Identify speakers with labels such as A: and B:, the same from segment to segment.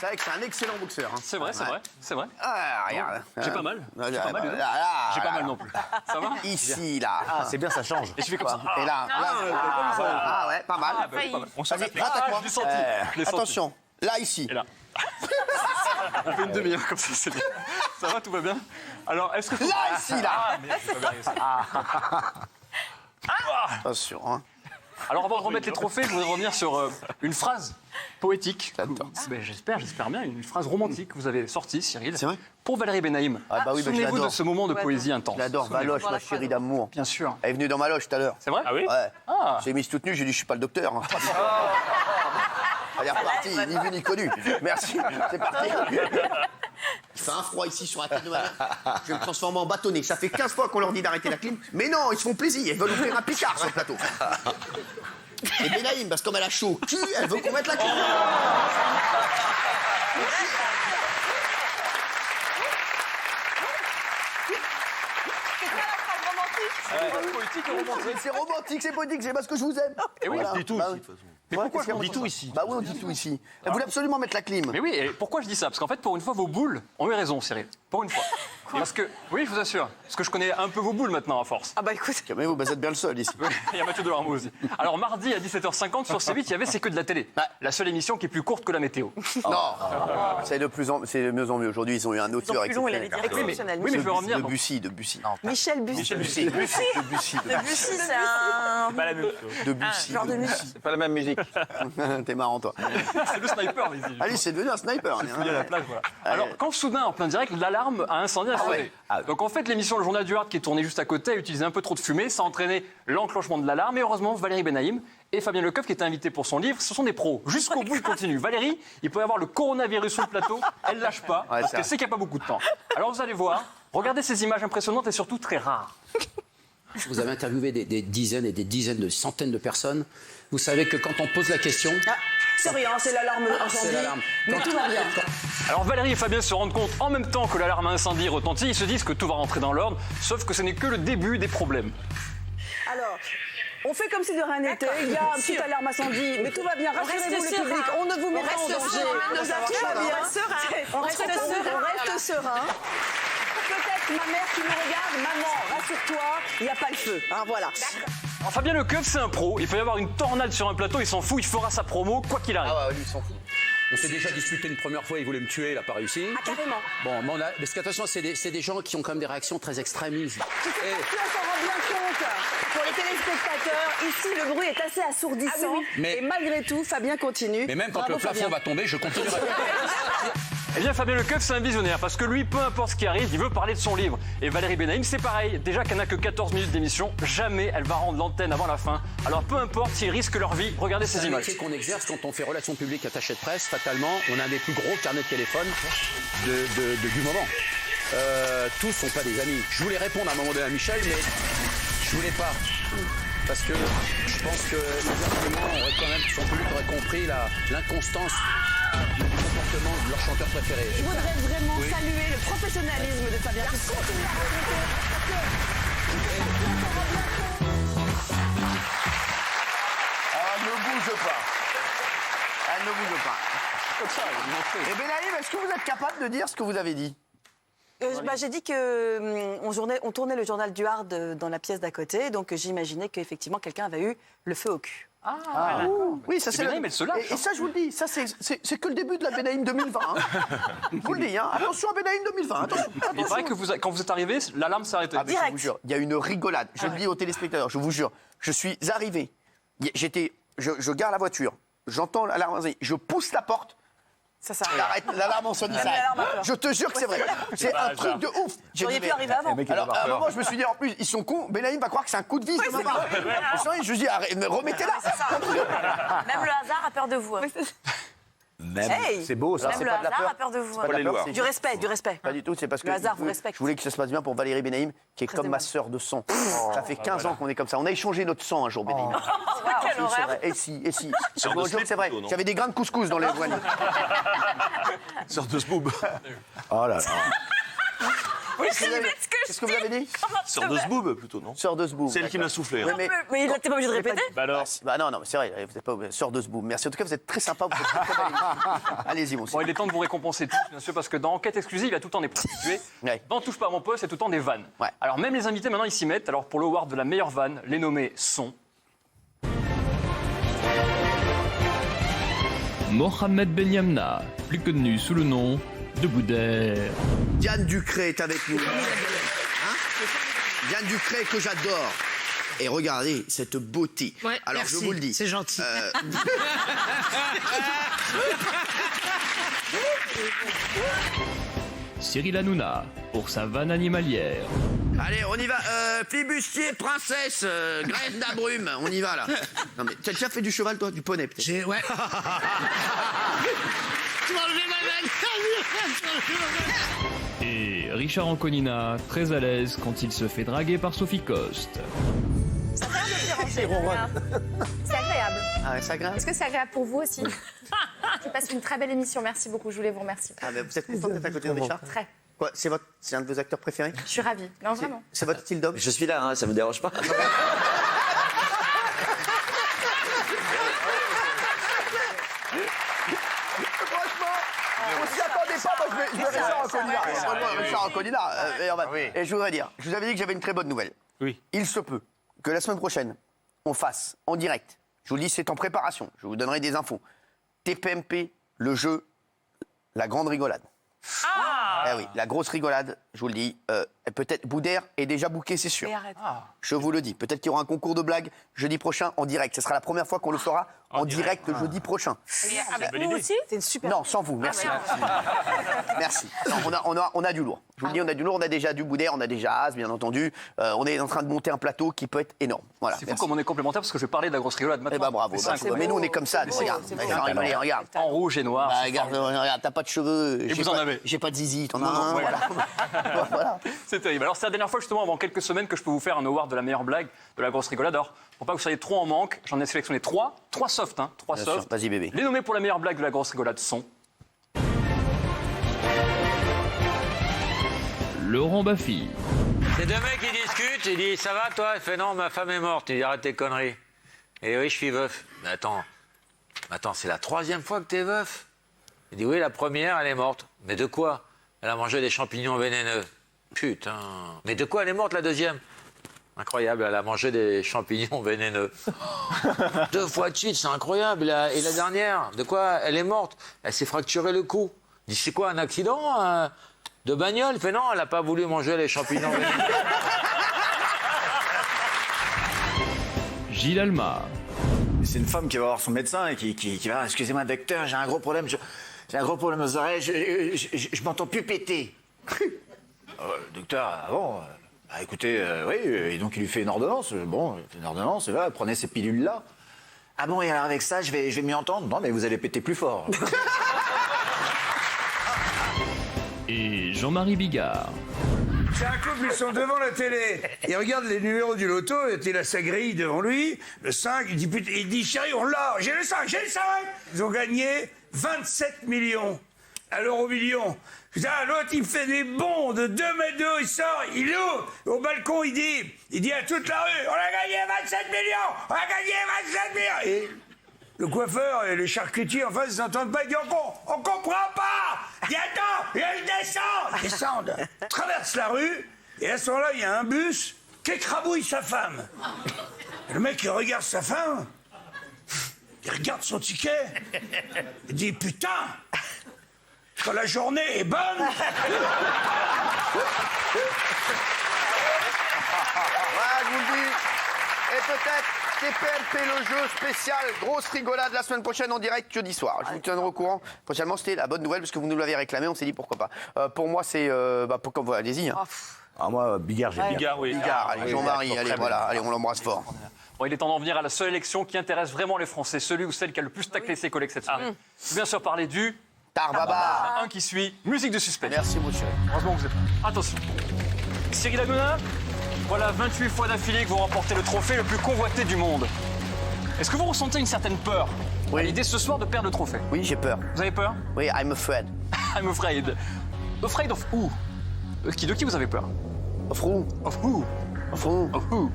A: C'est vrai que c'est un excellent boxeur. Hein.
B: C'est vrai, c'est vrai, c'est vrai.
A: Ah, regarde.
B: J'ai pas mal. J'ai pas mal,
A: J'ai
B: pas mal non plus. Ça va?
A: Ici, là.
C: Ah, c'est bien, ça change.
B: Et je fais comme ça.
A: Et là. Ah, ouais, pas mal.
B: On s'en
A: Vas-y,
B: fait.
A: rate à quoi
B: Je l'ai senti. Je l'ai senti.
A: Attention. Là, ici.
B: Et là. On fait une demi-heure comme ça, c'est bien. Ça va, tout va bien? Alors, est-ce que...
A: Là, ici, là.
B: Ah, mais tout va bien, ça.
A: Attention, hein.
B: Alors, avant de remettre les trophées, je voudrais revenir sur une phrase poétique.
A: J'adore.
B: Ben, j'espère bien, une phrase romantique que vous avez sortie, Cyril.
A: C'est vrai?
B: Pour Valérie Benaïm.
A: Ah, bah oui, bah, je
B: Souvenez-vous
A: l'adore.
B: de ce moment de poésie intense.
A: Je l'adore. Valoche, ma chérie d'amour.
B: Bien sûr.
A: Elle est venue dans ma loge tout à l'heure.
B: C'est vrai?
D: Ah oui?
A: Ouais.
B: Ah.
A: J'ai mise toute nue, j'ai dit, je suis pas le docteur. Hein. Elle est repartie, ni vu ni connu. Merci, c'est parti. Il fait un froid ici sur la tête de malade. Je vais me transformer en bâtonnet. Ça fait 15 fois qu'on leur dit d'arrêter la clim. Mais non, ils se font plaisir. Ils veulent ouvrir un Picard sur le plateau. Et Benaïm, parce que comme elle a chaud au cul, elle veut qu'on mette la clim.
B: Poétique et romantique.
A: C'est romantique, c'est poétique, c'est parce que je vous aime.
B: Et oui,
C: on dit tout
A: Bah
C: ici,
A: oui.
C: de toute façon.
B: Mais pourquoi
A: qu'est-ce
C: On
A: qu'il y
C: dit
A: a
C: tout ici.
A: Bah oui, on dit tout ici. Elle voulait absolument mettre la clim.
B: Mais oui, et pourquoi je dis ça? Parce qu'en fait, pour une fois, vos boules ont eu raison, Cyril. Pour une fois. Parce que, oui, je vous assure. Parce que je connais un peu vos boules maintenant, à force.
E: Ah bah écoute,
A: Calmez-vous, vous êtes bien le seul ici.
B: Oui, il y a Mathieu Delormeau aussi. Alors, mardi à 17h50 sur C8, il y avait C'est que de la télé. La seule émission qui est plus courte que la météo.
A: Non, c'est de mieux en mieux. Aujourd'hui, ils ont eu un auteur
E: plus long, il avait
A: exceptionnel.
E: dit exceptionnel.
B: Oui, mais je veux revenir.
A: Debussy.
E: Michel Bussy.
A: Debussy,
E: C'est un
D: Pas la même chose.
A: Debussy.
E: genre de musique.
C: C'est pas la même musique.
A: T'es marrant, toi.
B: C'est le sniper, ici.
A: Allez, c'est devenu un sniper.
B: Il y a la plage, voilà. Alors, quand soudain, en plein direct, l'alarme a incendie a sonné. Donc, en fait, l'émission Le Journal du Hard, qui est tournée juste à côté, a utilisé un peu trop de fumée. Ça a entraîné l'enclenchement de l'alarme. Et heureusement, Valérie Benaïm et Fabien Lecoeuf, qui étaient invités pour son livre, ce sont des pros. Jusqu'au bout, ils continuent. Valérie, il peut y avoir le coronavirus sur le plateau. Elle lâche pas, parce
A: ça.
B: qu'elle sait qu'il n'y a pas beaucoup de temps. Alors, vous allez voir, regardez ces images impressionnantes et surtout très rares.
F: Vous avez interviewé des dizaines et des dizaines de centaines de personnes. Vous savez que quand on pose la question,
E: Ah, c'est rien, c'est l'alarme
F: c'est
E: incendie.
F: l'alarme.
E: Mais tout va bien.
B: Alors Valérie et Fabien se rendent compte en même temps que l'alarme incendie retentit, ils se disent que tout va rentrer dans l'ordre, sauf que ce n'est que le début des problèmes.
E: Alors, on fait comme si de rien n'était. Il y a un petit alarme incendie, mais tout va bien. Rassurez-vous le public, on ne vous met pas en danger. Tout va bien. On reste serein. Peut-être ma mère qui nous regarde, maman, rassure-toi, il n'y a pas le feu. Hein, voilà.
B: Alors Fabien Lecoeuf, c'est un pro, il peut y avoir une tornade sur un plateau, il s'en fout, il fera sa promo, quoi qu'il arrive.
A: Ah ouais, lui, il s'en fout.
F: on s'est déjà disputé une première fois, il voulait me tuer, il n'a pas réussi.
E: Ah, carrément.
F: Bon, mais parce qu'attention, c'est des gens qui ont quand même des réactions très extrémistes.
E: Tu sais pas si on s'en rend bien compte. Pour les téléspectateurs, ici, le bruit est assez assourdissant.
F: Mais-
E: Et malgré tout, Fabien continue.
F: Mais même quand
E: Bravo,
F: le plafond
E: Fabien.
F: va tomber, je continuerai.
B: Eh bien Fabien Lecoeuf, c'est un visionnaire, parce que lui, peu importe ce qui arrive, il veut parler de son livre. Et Valérie Benaïm, c'est pareil, déjà qu'elle n'a que 14 minutes d'émission, jamais elle va rendre l'antenne avant la fin. Alors peu importe s'ils risquent leur vie, regardez
F: C'est
B: ces
F: un
B: images.
F: métier qu'on exerce quand on fait relations publiques attaché de presse. Fatalement, on a un des plus gros carnets de téléphone du moment. Tous sont pas des amis. Je voulais répondre à un moment donné à Michel, mais je voulais pas. Parce que je pense que les arguments auraient quand même, son public aurait compris l'inconstance du comportement de leur chanteur préféré.
E: Je voudrais vraiment saluer le professionnalisme de Fabien.
A: Elle ne bouge pas. Elle ne bouge pas. Et Benaïm, est-ce que vous êtes capable de dire ce que vous avez dit?
E: J'ai dit que on tournait le journal du Hard dans la pièce d'à côté, donc j'imaginais qu'effectivement quelqu'un avait eu le feu au cul.
B: Ah, d'accord.
A: Oui, ça c'est.
B: Benaïm, elle se lâche,
A: Et ça, je vous le dis, ça c'est que le début de la Benaïm 2020. Hein. Je vous le dis, hein. Attention à Benaïm 2020. Attention.
B: Il paraît que quand vous êtes arrivé, l'alarme s'est arrêtée.
A: Ah, mais je vous jure, il y a une rigolade. Je le dis aux téléspectateurs, je vous jure. Je suis arrivé. Je gare la voiture. J'entends l'alarme incendie. Je pousse la porte.
E: Ça s'arrête.
A: L'alarme incendie s'arrête.
E: l'alarme a peur.
A: Je te jure que c'est vrai. C'est un truc de ouf. J'ai
E: J'aurais
A: dit,
E: pu arriver avant.
A: alors, à un moment, je me suis dit, en plus, ils sont cons. Benaïm va croire que c'est un coup de vis de ma part. Je lui dis, remettez-la.
G: Même le hasard a peur de vous.
C: Même.
E: Hey.
C: C'est beau, ça.
G: Même
A: c'est
G: le
A: pas de la
G: hasard
A: peur.
G: a peur de vous.
A: Pas de la
C: les
A: peur,
C: lois.
A: c'est
E: Du respect, du respect.
A: Pas du tout, c'est parce que
E: Le hasard vous respecte.
A: je voulais que ça se passe bien pour Valérie Benaïm, qui est comme ma sœur de sang. Ça fait 15 ans qu'on est comme ça. On a échangé notre sang un jour, Benaïm.
G: Quelle
A: C'est
G: horreur.
A: vrai. Et si. Je
D: de
A: vous jure que c'est vrai.
D: slip plutôt, non
A: J'avais des grains de couscous dans les voiliers.
D: Sorte de spoob.
C: Oh là là.
A: Qu'est-ce que vous avez dit?
C: Sœur de Zboob, plutôt, non?
A: Sœur de Zboob.
C: C'est elle qui me l'a soufflé. hein.
A: Mais
G: Mais il n'était pas obligé de répéter.
A: Bah alors. Bah non, mais c'est vrai, vous n'êtes pas sœur de Zboob. Merci. En tout cas, vous êtes très sympa. Vous êtes très belle émission. Allez-y, mon
B: Bon, il est temps de vous récompenser tous, bien sûr, parce que dans Enquête exclusive, il y a tout le temps des prostituées.
A: Ouais.
B: Dans Touche pas à mon poste, il y a tout le temps des vannes.
A: Ouais.
B: Alors même les invités, maintenant, ils s'y mettent. Alors pour le award de la meilleure vanne, les nommés sont...
D: Mohamed Ben Yamna, plus connu sous le nom de Boudère.
A: Diane Ducré est avec nous. Hein? Diane Ducré que j'adore. Et regardez cette beauté.
H: Ouais,
A: alors
H: merci,
A: je vous le dis.
H: c'est gentil.
D: Cyril Hanouna, pour sa vanne animalière.
A: Allez, on y va. Flibustier, princesse, grève d'abrume. On y va là. Non mais t'as déjà fait du cheval toi, du poney peut-être?
H: Ouais. Tu m'as enlevé ma vanne.
D: Et Richard Anconina, très à l'aise quand il se fait draguer par Sophie Coste.
G: Ça fait un peu déranger. C'est agréable.
A: Ah ouais, c'est agréable.
G: Est-ce que c'est agréable pour vous aussi? Je passe une très belle émission. Merci beaucoup. Je voulais vous remercier.
A: Ah, mais vous êtes content d'être à côté de Richard?
G: Très.
A: Quoi, c'est un de vos acteurs préférés?
G: Je suis ravie. Non, vraiment.
A: C'est votre style d'homme?
C: Je suis là, hein, ça me dérange pas.
A: Franchement, on s'y attendait pas. Moi, je vais Richard Anconina. Et je voudrais dire, je vous avais dit que j'avais une très bonne nouvelle.
B: Oui.
A: Il se peut que la semaine prochaine, on fasse en direct. Je vous le dis, c'est en préparation. Je vous donnerai des infos. TPMP, le jeu, la grande rigolade. Eh oui, la grosse rigolade, je vous le dis. Peut-être Boudère est déjà booké, c'est sûr. Je vous le dis. Peut-être qu'il y aura un concours de blagues jeudi prochain en direct. Ce sera la première fois qu'on le fera en direct le jeudi prochain.
G: Avec nous aussi?
E: C'est une super.
A: Non, sans vous, merci. Merci. Non, on a du lourd. Je vous le dis, on a du lourd. On a déjà du Boudère, on a déjà Az, bien entendu. On est en train de monter un plateau qui peut être énorme. Voilà.
B: C'est fou comme on est complémentaires parce que je vais parler de la grosse rigolade maintenant.
A: Eh ben bravo.
B: C'est
A: Bah,
B: incroyable.
A: mais nous, on est comme ça. Regarde, regarde.
B: En rouge et noir.
A: Bah,
B: c'est
A: regarde, t'as pas de cheveux.
B: Et vous en avez.
A: J'ai pas de zizi, t'en as
B: Non,
A: un.
B: ouais.
A: Voilà.
B: C'est terrible. Alors, c'est la dernière fois, justement, avant quelques semaines, que je peux vous faire un award de la meilleure blague de la grosse rigolade. Alors, pour pas que vous soyez trop en manque, j'en ai sélectionné trois softs. Hein, trois
A: Bien
B: softs.
A: sûr, vas-y, bébé.
B: Les nommés pour la meilleure blague de la grosse rigolade sont
D: Laurent Baffy,
I: C'est deux mecs qui discutent, il dit ça va toi? Il fait non, ma femme est morte. Il dit arrête tes conneries. Et oui, je suis veuf. Mais attends, c'est la 3e fois que t'es veuf? Il dit oui, la première, elle est morte. Mais de quoi? Elle a mangé des champignons vénéneux. Putain. Mais de quoi elle est morte la 2e? Incroyable, elle a mangé des champignons vénéneux. 2 fois de suite, c'est incroyable. Et la dernière, de quoi elle est morte? Elle s'est fracturé le cou. Il dit c'est quoi, un accident de bagnole? Il fait non, elle n'a pas voulu manger les champignons vénéneux.
D: Gilles Almar,
C: C'est une femme qui va voir son médecin et qui va, excusez-moi docteur, j'ai un gros problème, j'ai un gros problème aux oreilles, je m'entends plus péter. Docteur, ah bon, bah, écoutez, oui, et donc il lui fait une ordonnance. Bon, il fait une ordonnance, et là, prenez ces pilules-là. Ah bon, et alors avec ça, je vais m'y entendre? Non, mais vous allez péter plus fort.
D: et Jean-Marie Bigard.
J: C'est un couple, ils sont devant la télé. Ils regardent les numéros du loto, et il a sa grille devant lui. Le 5, il dit chérie, on l'a, j'ai le 5, j'ai le 5. Ils ont gagné 27 millions à l'euro million. Putain, l'autre, il fait des bonds de 2 mètres de haut, il sort, il ouvre au balcon, il dit à toute la rue, on a gagné 27 millions, on a gagné 27 millions. Et le coiffeur et les charcutiers en face, ils n'entendent pas, ils disent on comprend pas. Il attend, ils descendent, traverse la rue, et à ce moment-là, il y a un bus qui écrabouille sa femme. Et le mec, il regarde sa femme, il regarde son ticket, il dit putain, quand la journée est bonne.
A: Voilà, je vous le dis. Et peut-être TPMP, le jeu spécial grosse rigolade la semaine prochaine en direct jeudi soir. Je vous tiendrai au courant. Prochainement, c'était la bonne nouvelle parce que vous nous l'avez réclamé. On s'est dit pourquoi pas. Pour moi, c'est allez-y. Hein.
C: Ah, moi, Bigard, j'aime bien.
B: Bigard, oui.
A: Bigard, allez, Jean-Marie, allez, voilà, allez, on l'embrasse fort.
B: Bon, il est temps d'en venir à la seule élection qui intéresse vraiment les Français, celui ou celle qui a le plus taclé ses collègues cette semaine. Je veux bien sûr parler du
A: Tarbaba.
B: un qui suit, musique de suspense.
A: Merci, mon chéri.
B: Heureusement que vous êtes là. Attention. Cyril Hanouna, voilà 28 fois d'affilée que vous remportez le trophée le plus convoité du monde. Est-ce que vous ressentez une certaine peur à l'idée ce soir de perdre le trophée?
A: Oui, j'ai peur.
B: Vous avez peur?
A: Oui, I'm afraid.
B: I'm afraid. Afraid of who? De qui vous avez peur?
A: Of who?
B: Of who?
A: Of who?
B: Of who?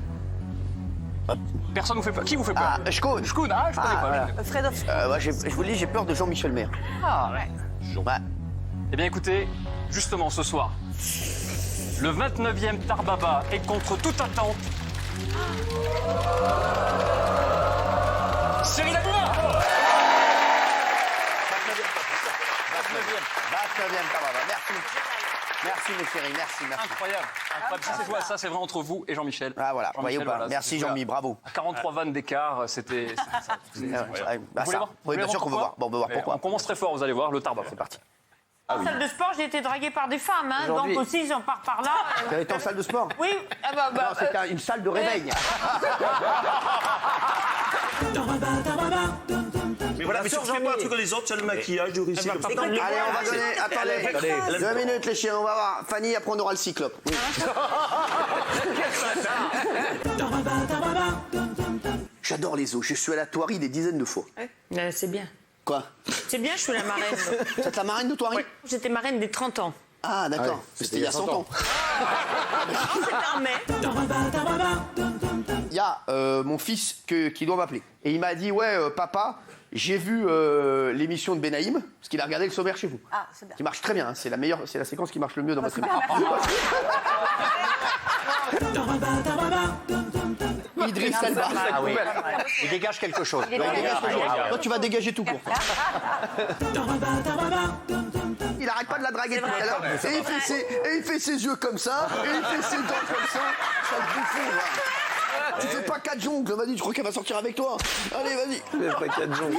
B: Personne vous fait peur. Qui vous fait peur?
A: Ah, Schkoun.
B: Schkoun, ah, je connais pas.
A: voilà.
E: Fred of...
A: Moi, je vous le dis, j'ai peur de Jean-Michel Maire.
B: Ah, ouais.
A: Ouais.
B: Eh bien écoutez, justement ce soir, le 29e Tarbaba est contre toute attente. Cyril Hanouna.
A: 29e Tarbaba. Merci. Merci mes chéris, merci.
B: Incroyable. Ça c'est vrai entre vous et Jean-Michel.
A: Ah voilà, voyez ou pas.
B: Voilà,
A: merci Jean-Mi, bravo.
B: À 43 vannes d'écart, c'était...
A: Bah ça, oui, bien sûr qu'on veut voir. Bon, on veut voir pourquoi.
B: On commence très fort, vous allez voir, le Tarbaba. C'est parti.
H: En salle de sport, j'ai été draguée par des femmes, hein, donc aussi j'en pars par là.
A: Tu été en salle de sport?
H: Oui,
A: non, c'était une salle de réveil.
K: Mais voilà, mais si tu fais pas un truc que les autres, tu as le maquillage, du réussi comme ça.
A: Allez, on va donner. Attendez, 2 minutes les chiens, on va voir. Fanny, après on aura le cyclope. Oui. J'adore les os, je suis à la Thoiry des dizaines de fois.
H: C'est bien.
A: Quoi?
H: C'est bien, je suis la marraine.
A: Vous êtes la marraine de Thoiry?
H: J'étais marraine des 30 ans.
A: Ah, d'accord.
C: Ouais,
A: c'était il y a 100 ans.
H: C'était en mai.
A: Il y a mon fils qui doit m'appeler. Et il m'a dit, ouais, papa, j'ai vu l'émission de Benaïm, parce qu'il a regardé le sommaire chez vous.
E: Ah, c'est bien.
A: Qui marche très bien, hein, c'est la séquence qui marche le mieux dans votre émission. Idriss Elba.
C: Ah oui. Il dégage quelque chose.
A: Il dégage quelque chose. Toi, tu vas dégager tout court. Il arrête pas de la draguer tout à l'heure. Et il fait ses yeux comme ça, et il fait ses dents comme ça. Ça te bouffon, là. Tu fais pas 4 jongles, vas-y, je crois qu'elle va sortir avec toi. Allez, vas-y.
C: Je fais pas 4 jongles.